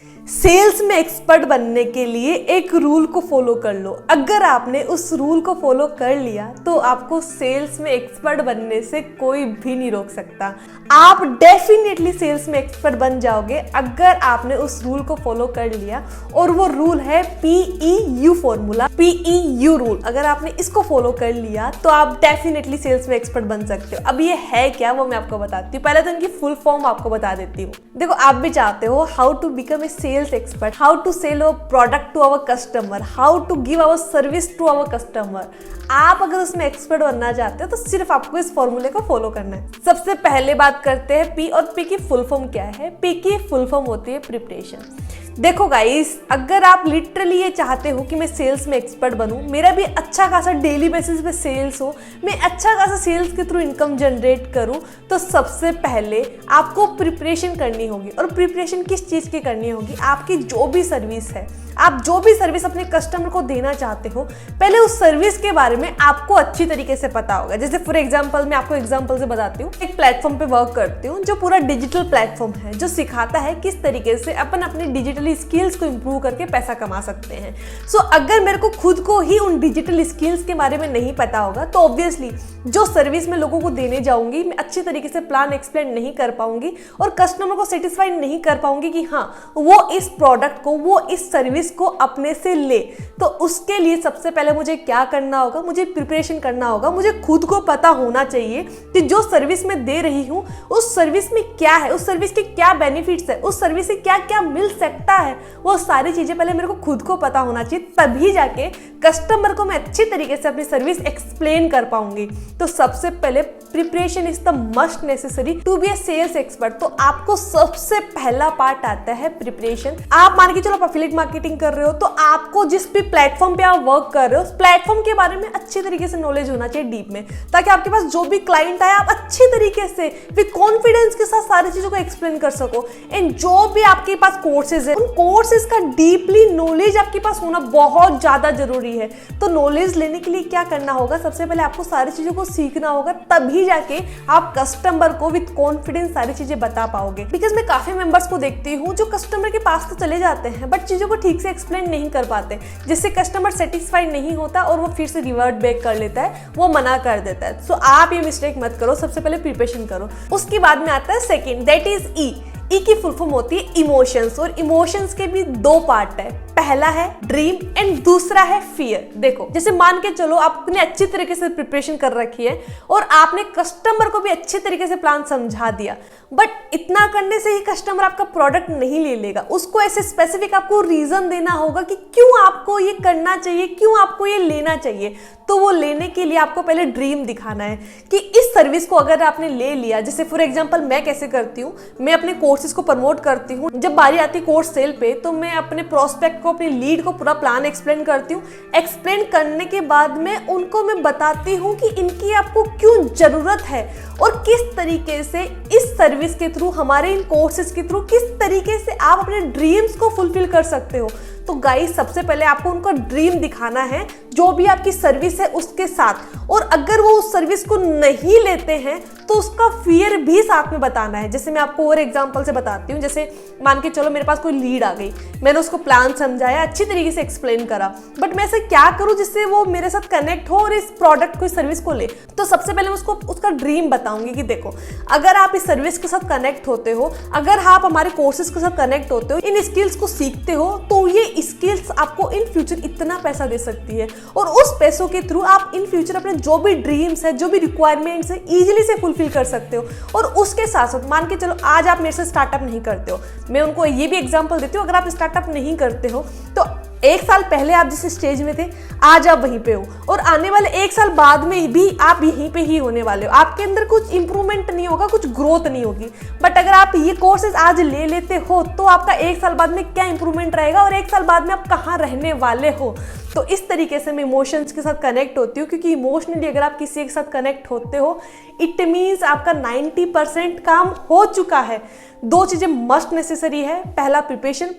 Sales में expert बनने के लिए एक रूल को फॉलो कर लो। अगर आपने उस रूल को फॉलो कर लिया तो आपको सेल्स में एक्सपर्ट बनने से कोई भी नहीं रोक सकता। आप डेफिनेटली सेल्स में एक्सपर्ट बन जाओगे अगर आपने उस रूल को फॉलो कर लिया, और वो रूल है PEU फॉर्मूला, PEU रूल। अगर आपने इसको फॉलो कर लिया तो आप डेफिनेटली सेल्स में एक्सपर्ट बन सकते हो। अब ये है क्या, वो मैं आपको बताती हूँ। पहले तो इनकी फुल फॉर्म आपको बता देती हूँ। देखो, आप भी चाहते हो how to become a sales expert, how to sell our product to our customer, how to give our service to our customer। आप अगर उसमें एक्सपर्ट बनना चाहते हो तो सिर्फ आपको इस फॉर्मूले को फॉलो करना है। सबसे पहले बात करते हैं P, और P की फुल फॉर्म क्या है। P की फुल फॉर्म होती है प्रिपरेशन। देखो गाइस, अगर आप लिटरली ये चाहते हो कि मैं सेल्स में एक्सपर्ट बनूं, मेरा भी अच्छा खासा डेली बेसिस पे सेल्स हो, मैं अच्छा खासा सेल्स के थ्रू इनकम जनरेट करूं, तो सबसे पहले आपको प्रिपरेशन करनी होगी। और प्रिपरेशन किस चीज़ की करनी होगी? आपकी जो भी सर्विस है, आप जो भी सर्विस अपने कस्टमर को देना चाहते हो, पहले उस सर्विस के बारे में आपको अच्छी तरीके से पता होगा। जैसे फॉर एग्जांपल, मैं आपको एग्जांपल से बताती हूँ। एक प्लेटफॉर्म पे वर्क करती हूँ जो पूरा डिजिटल प्लेटफॉर्म है, जो सिखाता है किस तरीके से अपन अपनी डिजिटल स्किल्स को इंप्रूव करके पैसा कमा सकते हैं। सो अगर मेरे को खुद को ही उन डिजिटल स्किल्स के बारे में नहीं पता होगा तो ऑब्वियसली जो सर्विस मैं लोगों को देने जाऊंगी, मैं अच्छी तरीके से प्लान एक्सप्लेन नहीं कर पाऊंगी और कस्टमर को सेटिस्फाई नहीं कर पाऊंगी कि हाँ, वो इस प्रोडक्ट को, वो इस सर्विस को अपने से ले। तो उसके लिए सबसे पहले मुझे क्या करना होगा? मुझे प्रिपरेशन करना होगा। मुझे खुद को पता होना चाहिए कि जो सर्विस मैं दे रही हूँ उस सर्विस में क्या है, उस सर्विस के क्या बेनिफिट्स है, उस सर्विस से क्या क्या मिल सकता है। वो सारी चीजें पहले मेरे को खुद को पता होना चाहिए, तभी जाके कस्टमर को मैं अच्छी तरीके से अपनी सर्विस एक्सप्लेन कर पाऊंगी। तो सबसे पहले preparation is the must necessary to be a sales expert. तो आपको सबसे पहला पार्ट आता है प्रिपरेशन। आप मान के चलो आप एफिलिएट मार्केटिंग कर रहे हो, तो आपको जिस भी प्लेटफॉर्म पे आप वर्क कर रहे हो, उस प्लेटफॉर्म के बारे में अच्छी तरीके से नॉलेज होना चाहिए डीप में, ताकि आपके पास जो भी क्लाइंट आए, आप अच्छी तरीके से विद कॉन्फिडेंस के साथ सारी चीजों को एक्सप्लेन कर सको। एंड जो भी आपके पास कोर्सेज है, उन कोर्सेज का डीपली नॉलेज आपके पास होना बहुत ज्यादा जरूरी है। तो नॉलेज लेने के लिए क्या करना होगा? सबसे पहले आपको सारी चीजों को सीखना होगा, तभी जाके आप कस्टमर को विद कॉन्फिडेंस सारी चीजें बता पाओगे। बिकॉज मैं काफी मेंबर्स को देखती हूँ जो कस्टमर के पास तो चले जाते हैं बट चीजों को ठीक से एक्सप्लेन नहीं कर पाते, जिससे कस्टमर सेटिस्फाइड नहीं होता और वो फिर से रिवर्ट बैक कर लेता है, वो मना कर देता है। सो आप ये मिस्टेक मत करो, सबसे पहले प्रिपरेशन करो। उसके बाद में आता है सेकेंड, दैट इज ई। ई की फुल फॉर्म होती है इमोशंस, और इमोशंस के भी दो पार्ट है। पहला है ड्रीम एंड दूसरा है फियर। देखो, जैसे मान के चलो आपने अच्छी तरीके से प्रिपरेशन कर रखी है और आपने कस्टमर को भी अच्छे तरीके से प्लान समझा दिया, बट इतना करने से ही कस्टमर आपका प्रोडक्ट नहीं ले लेगा। उसको ऐसे स्पेसिफिक आपको रीजन देना होगा कि क्यों आपको ये करना चाहिए, क्यों आपको ये लेना चाहिए। तो वो लेने के लिए आपको पहले ड्रीम दिखाना है कि इस सर्विस को अगर आपने ले लिया, जैसे फॉर एग्जांपल मैं कैसे करती हूँ, मैं अपने कोर्सेज को प्रमोट करती हूँ। जब बारी आती है कोर्स सेल पे, तो मैं अपने प्रोस्पेक्ट को, अपनी लीड को पूरा प्लान एक्सप्लेन करती हूँ। एक्सप्लेन करने के बाद में उनको मैं बताती हूँ कि इनकी आपको क्यों जरूरत है और किस तरीके से इस सर्विस के थ्रू, हमारे इन कोर्सेज के थ्रू किस तरीके से आप अपने ड्रीम्स को फुलफिल कर सकते हो। तो गाइस, सबसे पहले आपको उनका ड्रीम दिखाना है जो भी आपकी सर्विस है उसके साथ, और अगर वो उस सर्विस को नहीं लेते हैं तो उसका फियर भी साथ में बताना है। जैसे मैं आपको और एग्जांपल से बताती हूँ। जैसे मान के चलो मेरे पास कोई लीड आ गई, मैंने उसको प्लान समझाया, अच्छी तरीके से एक्सप्लेन करा, बट मैं ऐसे क्या करूँ जिससे वो मेरे साथ कनेक्ट हो और इस प्रोडक्ट को, इस सर्विस को ले। तो सबसे पहले मैं उसको उसका ड्रीम बताऊंगी कि देखो, अगर आप इस सर्विस के साथ कनेक्ट होते हो, अगर आप हमारे कोर्सेज के साथ कनेक्ट होते हो, इन स्किल्स को सीखते हो, तो ये स्किल्स आपको इन फ्यूचर इतना पैसा दे सकती है, और उस पैसों के थ्रू आप इन फ्यूचर अपने जो भी ड्रीम्स है, जो भी रिक्वायरमेंट्स है, इजीली से फुलफिल कर सकते हो। और उसके साथ साथ मान के चलो आज आप मेरे से स्टार्टअप नहीं करते हो, मैं उनको ये भी एग्जांपल देती हूँ, अगर आप स्टार्टअप नहीं करते हो तो एक साल पहले आप जिस स्टेज में थे आज आप वहीं पे हो, और आने वाले एक साल बाद में भी आप यहीं पे ही होने वाले हो। आपके अंदर कुछ इंप्रूवमेंट नहीं होगा, कुछ ग्रोथ नहीं होगी। बट अगर आप ये कोर्सेज आज ले लेते हो तो आपका एक साल बाद में क्या इंप्रूवमेंट रहेगा और एक साल बाद में आप कहाँ रहने वाले हो। तो इस तरीके से मैं इमोशंस के साथ कनेक्ट होती हूँ, क्योंकि इमोशनली अगर आप किसी के साथ कनेक्ट होते हो, इट मीन्स आपका 90% काम हो चुका है। दो चीजें मस्ट नेसेसरी है, पहला प्रिपरेशन,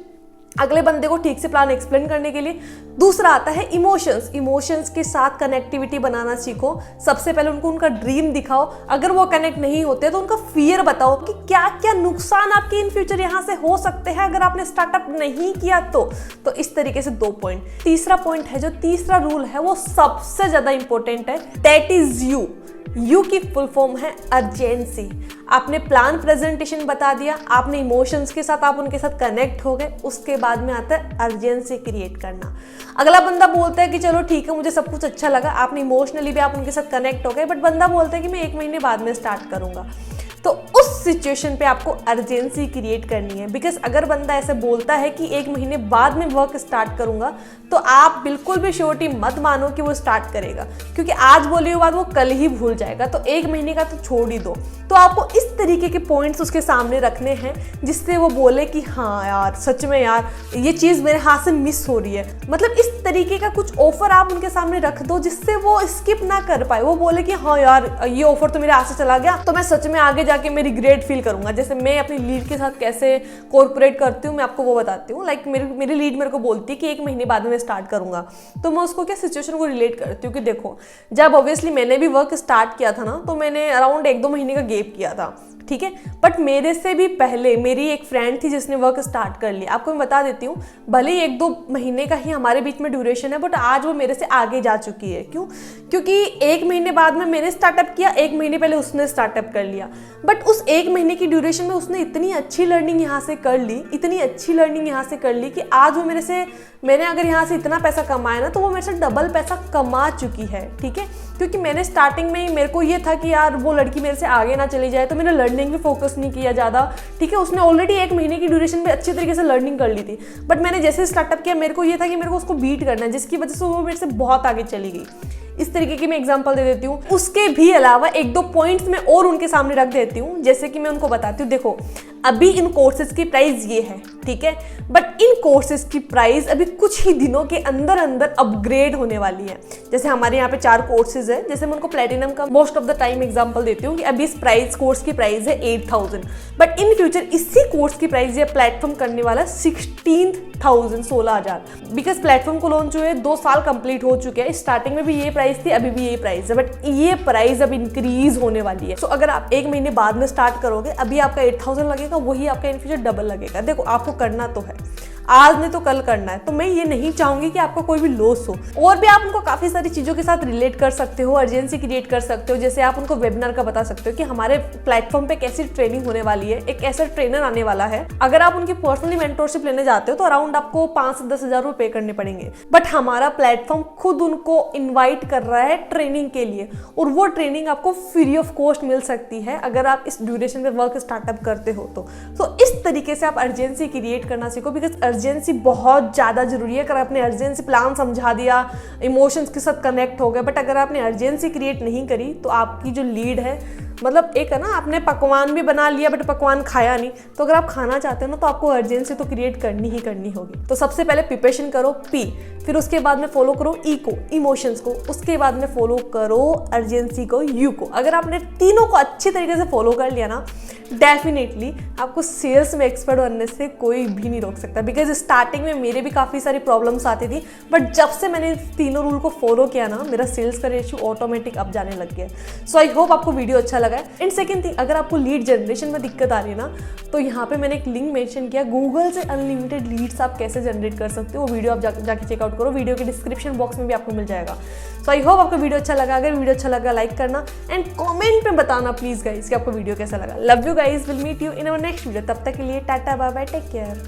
अगले बंदे को ठीक से प्लान एक्सप्लेन करने के लिए। दूसरा आता है इमोशंस। इमोशंस के साथ कनेक्टिविटी बनाना सीखो। सबसे पहले उनको उनका ड्रीम दिखाओ। अगर वो कनेक्ट नहीं होते तो उनका फियर बताओ कि क्या क्या नुकसान आपके इन फ्यूचर यहाँ से हो सकते हैं अगर आपने स्टार्टअप नहीं किया तो इस तरीके से 2 पॉइंट। तीसरा पॉइंट है, जो तीसरा रूल है वो सबसे ज्यादा इंपॉर्टेंट है, दैट इज यू की फुल फॉर्म है अर्जेंसी। आपने प्लान प्रेजेंटेशन बता दिया, आपने इमोशंस के साथ आप उनके साथ कनेक्ट हो गए, उसके बाद में आता है अर्जेंसी क्रिएट करना। अगला बंदा बोलता है कि चलो ठीक है, मुझे सब कुछ अच्छा लगा, आपने इमोशनली भी आप उनके साथ कनेक्ट हो गए, बट बंदा बोलता है कि मैं 1 महीने बाद में स्टार्ट करूंगा। तो उस सिचुएशन पे आपको अर्जेंसी क्रिएट करनी है। बिकॉज अगर बंदा ऐसे बोलता है कि 1 महीने बाद में वर्क स्टार्ट करूंगा, तो आप बिल्कुल भी श्योरिटी मत मानो कि वो स्टार्ट करेगा, क्योंकि आज बोली हुई बात वो कल ही भूल जाएगा। तो 1 महीने का तो छोड़ ही दो। तो आपको इस तरीके के पॉइंट्स उसके सामने रखने हैं जिससे वो बोले कि हाँ यार, सच में यार ये चीज़ मेरे हाथ से मिस हो रही है। मतलब इस तरीके का कुछ ऑफर आप उनके सामने रख दो जिससे वो स्किप ना कर पाए। वो बोले कि हाँ यार, ये ऑफर तो मेरे हाथ से चला गया, तो मैं सच में आगे जाके मैं रिग्रेट फील करूंगा। जैसे मैं अपनी लीड के साथ कैसे कोऑपरेट करती हूँ, मैं आपको वो बताती हूँ। लाइक मेरी लीड मेरे को बोलती है कि 1 महीने बाद में स्टार्ट करूंगा, तो मैं उसको क्या सिचुएशन को रिलेट करती हूँ कि देखो, जब ऑब्वियसली मैंने भी वर्क स्टार्ट किया था ना, तो मैंने अराउंड 1-2 महीने का गैप किया था, ठीक है। बट मेरे से भी पहले मेरी एक फ्रेंड थी जिसने वर्क स्टार्ट कर लिया। आपको मैं बता देती हूँ, भले ही 1-2 महीने का ही हमारे बीच में ड्यूरेशन है, बट आज वो मेरे से आगे जा चुकी है। क्यों? क्योंकि 1 महीने बाद में मैंने स्टार्टअप किया, 1 महीने पहले उसने स्टार्टअप कर लिया। बट उस 1 महीने की ड्यूरेशन में उसने इतनी अच्छी लर्निंग यहाँ से कर ली, इतनी अच्छी लर्निंग यहाँ से कर ली कि आज वो मैंने अगर यहाँ से इतना पैसा कमाया ना, तो वो मेरे से डबल पैसा कमा चुकी है, ठीक है। क्योंकि मैंने स्टार्टिंग में ही, मेरे को ये था कि यार वो लड़की मेरे से आगे ना चली जाए, तो मैंने लर्निंग भी फोकस नहीं किया ज़्यादा, ठीक है। उसने ऑलरेडी 1 महीने की ड्यूरेशन में अच्छी तरीके से लर्निंग कर ली थी, बट मैंने जैसे स्टार्टअप किया, मेरे को ये था कि मेरे को उसको बीट करना है, जिसकी वजह से वो मेरे से बहुत आगे चली गई। इस तरीके की मैं एग्जांपल दे देती हूँ। उसके भी अलावा 1-2 पॉइंट्स मैं और उनके सामने रख देती हूँ, जैसे कि मैं उनको बताती हूँ, देखो अभी इन कोर्सेज की प्राइस ये है, ठीक है, बट इन कोर्सेज की प्राइस अभी कुछ ही दिनों के अंदर अंदर अपग्रेड होने वाली है। जैसे हमारे यहाँ पे 4 कोर्सेज है, जैसे मैं उनको प्लेटिनम का most of the time example देती हूँ कि अभी इस कोर्स की प्राइस है 8,000, बट इन फ्यूचर इसी कोर्स की प्राइस ये प्लेटफॉर्म करने वाला 16,000 बिकॉज प्लेटफॉर्म को लॉन्च हुए 2 साल कंप्लीट हो चुके हैं। स्टार्टिंग में भी ये प्राइस थी, अभी भी ये प्राइस है, बट ये प्राइस अब इंक्रीज होने वाली है। सो अगर आप 1 महीने बाद में स्टार्ट करोगे, अभी आपका 8,000 लगेगा, वही आपका इन फ्यूचर डबल लगेगा। देखो आपको करना तो है, आज नहीं तो कल करना है। तो मैं ये नहीं चाहूंगी कि आपका कोई भी लॉस हो। और भी आप उनको काफी सारी चीजों के साथ रिलेट कर सकते हो, अर्जेंसी क्रिएट कर सकते हो। जैसे आप उनको वेबिनार का बता सकते हो कि हमारे प्लेटफॉर्म पे कैसी ट्रेनिंग होने वाली है, एक ऐसा ट्रेनर आने वाला है। अगर आप उनकी पर्सनली मेंटोरशिप लेने जाते हो तो अराउंड आपको 5 से 10 हज़ार रुपए पे करने पड़ेंगे, बट हमारा प्लेटफॉर्म खुद उनको इन्वाइट कर रहा है ट्रेनिंग के लिए, और वो ट्रेनिंग आपको फ्री ऑफ कॉस्ट मिल सकती है अगर आप इस ड्यूरेशन में वर्क स्टार्टअप करते हो तो इस तरीके से आप अर्जेंसी क्रिएट करना सीखो। बिकॉज अर्जेंसी बहुत ज़्यादा जरूरी है। अगर आपने अर्जेंसी प्लान समझा दिया, इमोशंस के साथ कनेक्ट हो गए, बट अगर आपने अर्जेंसी क्रिएट नहीं करी तो आपकी जो लीड है, मतलब एक है ना, आपने पकवान भी बना लिया बट पकवान खाया नहीं, तो अगर आप खाना चाहते हो ना तो आपको अर्जेंसी तो क्रिएट करनी ही करनी होगी। तो सबसे पहले प्रिपरेशन करो, पी, फिर उसके बाद में फॉलो करो ई को, इमोशंस को, उसके बाद में फॉलो करो अर्जेंसी को, यू को। अगर आपने तीनों को अच्छी तरीके से फॉलो कर लिया ना, डेफिनेटली आपको सेल्स में एक्सपर्ट बनने से कोई भी नहीं रोक सकता। बिकॉज स्टार्टिंग में मेरे भी काफ़ी सारी प्रॉब्लम्स आती थी, बट जब से मैंने तीनों रूल को फॉलो किया ना, मेरा सेल्स का रेशियो ऑटोमेटिक अप जाने लग गया। सो आई होप आपको वीडियो अच्छा लगा है। एंड सेकंड थिंग, अगर आपको लीड जनरेशन में दिक्कत आ रही है ना, तो यहाँ पे मैंने एक लिंक मेंशन किया, गूगल से अनलिमिटेड लीड्स आप कैसे जनरेट कर सकते हो। वो वीडियो आप जाके चेकआउट करो, वीडियो के डिस्क्रिप्शन बॉक्स में भी आपको मिल जाएगा। सो आई होप आपको वीडियो अच्छा लगा। अगर वीडियो अच्छा लगा लाइक करना एंड कमेंट में बताना प्लीज गाइस कि आपको वीडियो कैसा लगा। Love you guys, will meet you in our next video. तब तक के लिए tata bye bye, take care.